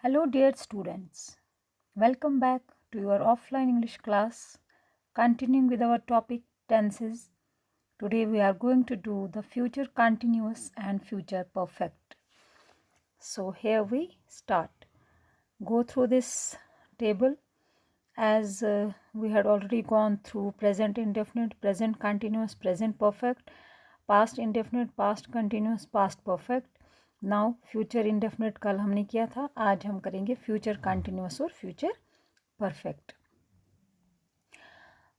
Hello, dear students. Welcome back to your offline English class. Continuing with our topic tenses. Today we are going to do the future continuous and future perfect. So here we start. Go through this table as we had already gone through present indefinite, present continuous, present perfect, past indefinite, past continuous, past perfect. Now future indefinite कल हमने किया था, आज हम करेंगे future continuous और future perfect.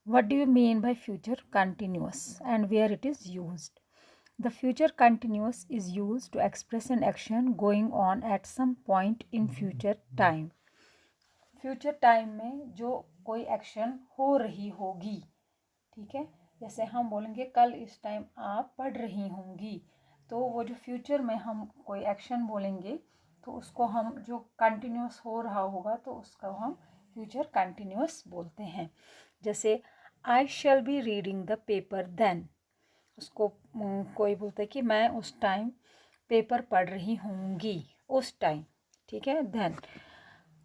What do you mean by future continuous and where it is used? The future continuous is used to express an action going on at some point in future time. Future time में जो कोई action हो रही होगी, ठीक है, जैसे हम बोलेंगे कल इस टाइम आप पढ़ रही होंगी, तो वो जो फ्यूचर में हम कोई एक्शन बोलेंगे तो उसको हम जो कंटिन्यूस हो रहा होगा तो उसका हम फ्यूचर कंटिन्यूस बोलते हैं. जैसे I shall be reading the paper then, उसको कोई बोलता है कि मैं उस टाइम पेपर पढ़ रही होंगी, उस टाइम, ठीक है, then.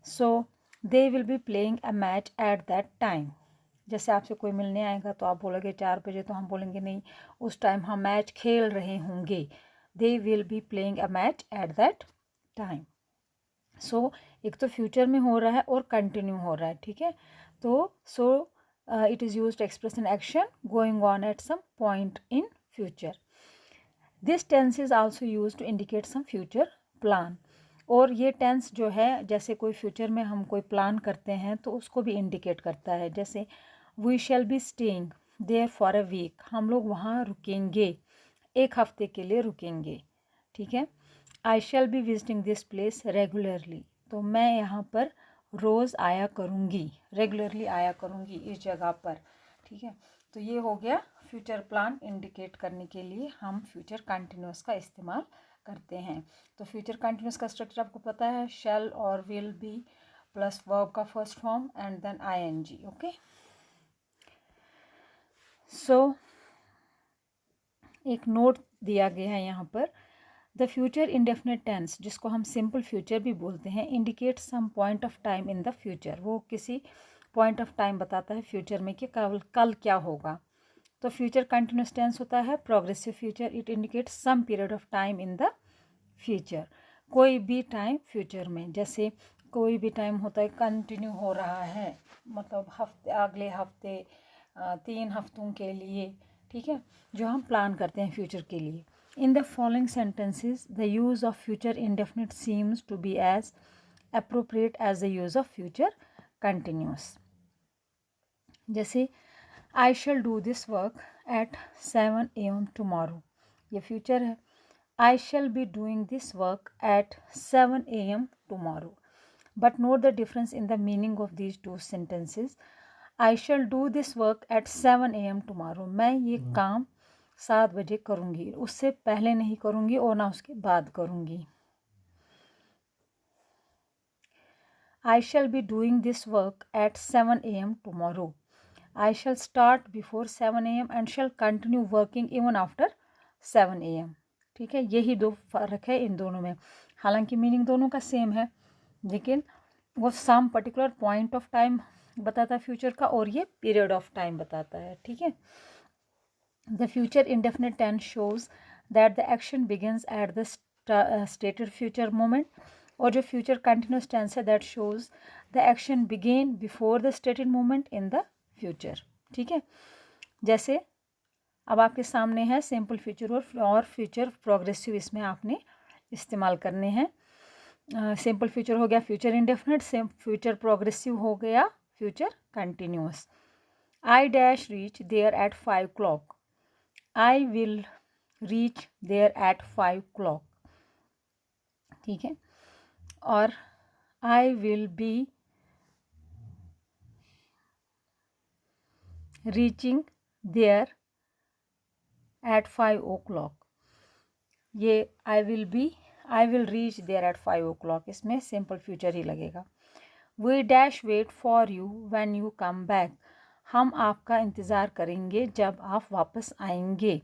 So they will be playing a match at that time. जैसे आपसे कोई मिलने आएगा तो आप बोलोगे 4 बजे, तो हम बोलेंगे नहीं, उस टाइम हम मैच खेल रहे होंगे. They will be playing a match at that time. So एक तो फ्यूचर में हो रहा है और कंटिन्यू हो रहा है, ठीक है. तो so it is used to express an action going on at some point in future. This tense is also used to indicate some future plan. और ये टेंस जो है, जैसे कोई फ्यूचर में हम कोई प्लान करते हैं तो उसको भी इंडिकेट करता है. जैसे we shall be staying there for a week, हम लोग वहाँ रुकेंगे, एक हफ्ते के लिए रुकेंगे, ठीक है. I shall be visiting this place regularly, तो मैं यहाँ पर रोज़ आया करूँगी, रेगुलरली आया करूँगी इस जगह पर, ठीक है. तो ये हो गया फ्यूचर प्लान इंडिकेट करने के लिए हम फ्यूचर कंटिन्यूस का इस्तेमाल करते हैं. तो फ्यूचर कंटिन्यूस का स्ट्रक्चर आपको पता है, शैल और विल बी प्लस वर्ब का first form and then ING. Okay, so एक नोट दिया गया है यहाँ पर. द फ्यूचर इंडेफिनिट टेंस, जिसको हम सिंपल फ्यूचर भी बोलते हैं, indicate some point of time in the future. वो किसी पॉइंट ऑफ टाइम बताता है फ्यूचर में कि कल क्या होगा. तो फ्यूचर कंटिन्यूस टेंस होता है progressive future. It indicates some period of time in the future, कोई भी टाइम फ्यूचर में. जैसे कोई भी टाइम होता है कंटिन्यू हो रहा है, मतलब हफ्ते, अगले हफ्ते, 3 हफ्तों के लिए, ठीक है, जो हम प्लान करते हैं फ्यूचर के लिए. In the following sentences the use of future indefinite seems to be as appropriate as the use of future continuous. जैसे I shall do this work at 7 AM tomorrow, ये फ्यूचर है. I shall be doing this work at 7 AM tomorrow. But note the difference in the meaning of these two sentences. I shall do this work at 7 AM tomorrow. मैं ये काम 7 बजे करूँगी, उससे पहले नहीं करूँगी और ना उसके बाद करूँगी. I shall be doing this work at 7 AM tomorrow. I shall start before 7 AM and shall continue working even after 7 AM. ठीक है, यही दो फ़र्क है इन दोनों में. हालांकि मीनिंग दोनों का सेम है, लेकिन वो some particular point of time बताता है फ्यूचर का और ये पीरियड ऑफ टाइम बताता है, ठीक है. The future indefinite tense shows that the action begins at the stated future moment. और जो फ्यूचर कंटिन्यूस टेंस है, that shows the action began before the stated moment in the future, ठीक है. जैसे अब आपके सामने है सिंपल फ्यूचर और फ्यूचर प्रोग्रेसिव, इसमें आपने इस्तेमाल करने हैं. सिंपल फ्यूचर हो गया फ्यूचर इंडेफिनिट, फ्यूचर प्रोग्रेसिव हो गया future continuous. I dash reach there at 5 o'clock. I will reach there at 5 o'clock, ठीक है. और I will be reaching there at 5 o'clock. ये I will reach there at 5 o'clock, इसमें simple future ही लगेगा. We dash wait for you when you come back. हम आपका इंतज़ार करेंगे जब आप वापस आएंगे.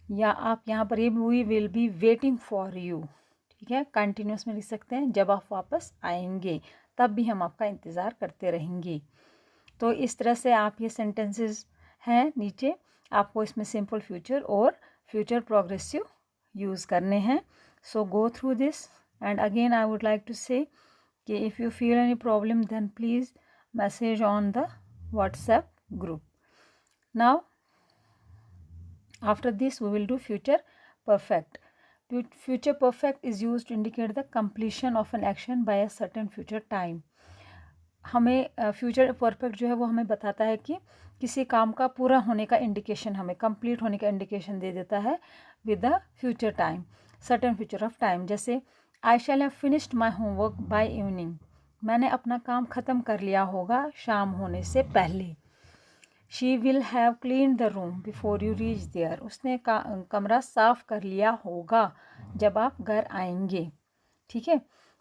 या आप यहाँ पर ये we will be waiting for you, ठीक है, कंटिन्यूस में लिख सकते हैं जब आप वापस आएंगे तब भी हम आपका इंतज़ार करते रहेंगे। तो इस तरह से आप ये सेंटेंसेस हैं नीचे, आपको इसमें सिंपल फ्यूचर और फ्यूचर प्रोग्रेसिव यूज़ करने हैं। So go through this and again I would like to say कि if you feel any problem then please message on the WhatsApp group. Now after this we will do future perfect. Future perfect is used to indicate the completion of an action by a certain future time. हमें future perfect जो है वो हमें बताता है कि किसी काम का पूरा होने का इंडिकेशन, हमें कंप्लीट होने का इंडिकेशन दे देता है with the future time, certain future of time. जैसे I shall have finished my homework by evening, मैंने अपना काम ख़त्म कर लिया होगा शाम होने से पहले। She will have clean the room before you reach there, उसने कमरा साफ़ कर लिया होगा जब आप घर आएंगे। ठीक है,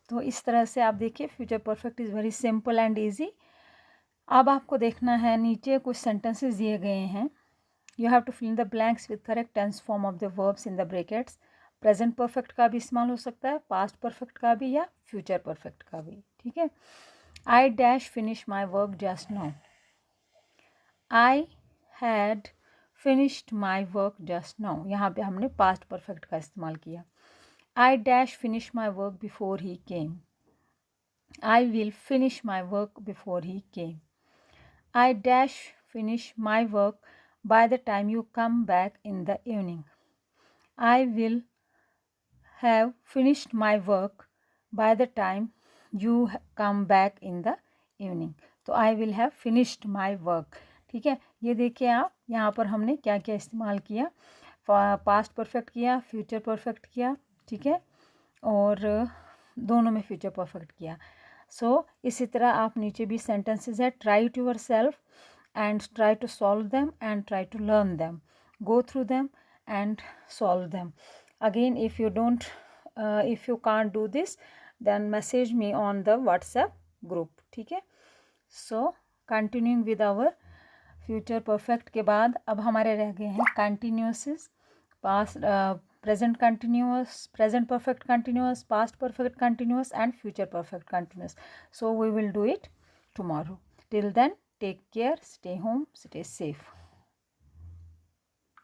तो इस तरह से आप देखिए future perfect is very simple and easy. अब आपको देखना है नीचे कुछ सेंटेंसेस दिए गए हैं, you have to fill in the blanks with correct tense form of the verbs in the brackets. Present perfect का भी इस्तेमाल हो सकता है, पास्ट परफेक्ट का भी या फ्यूचर परफेक्ट का भी। ठीक है, I dash finish my work just now, I had finished my work just now, यहाँ पे हमने पास्ट परफेक्ट का इस्तेमाल किया। I dash finish my work before he came. I will finish my work before he came. I dash finish my work by the time you come back in the evening. I will have finished my work by the time you come back in the evening. तो I will have finished my work. ठीक है, ये देखिए आप यहाँ पर हमने क्या क्या इस्तेमाल किया, पास्ट परफेक्ट किया, फ्यूचर परफेक्ट किया, ठीक है, और दोनों में फ्यूचर परफेक्ट किया। सो इसी तरह आप नीचे भी सेंटेंसेस है, try to yourself and try to solve them and try to learn them, go through them and solve them. Again if you can't do this then message me on the WhatsApp ग्रुप। ठीक है, so continuing with our future perfect के बाद अब हमारे रह गए हैं continuous, past, present continuous, present perfect continuous, past perfect continuous and future perfect continuous. So we will do it tomorrow. Till then, take care, stay home, stay safe.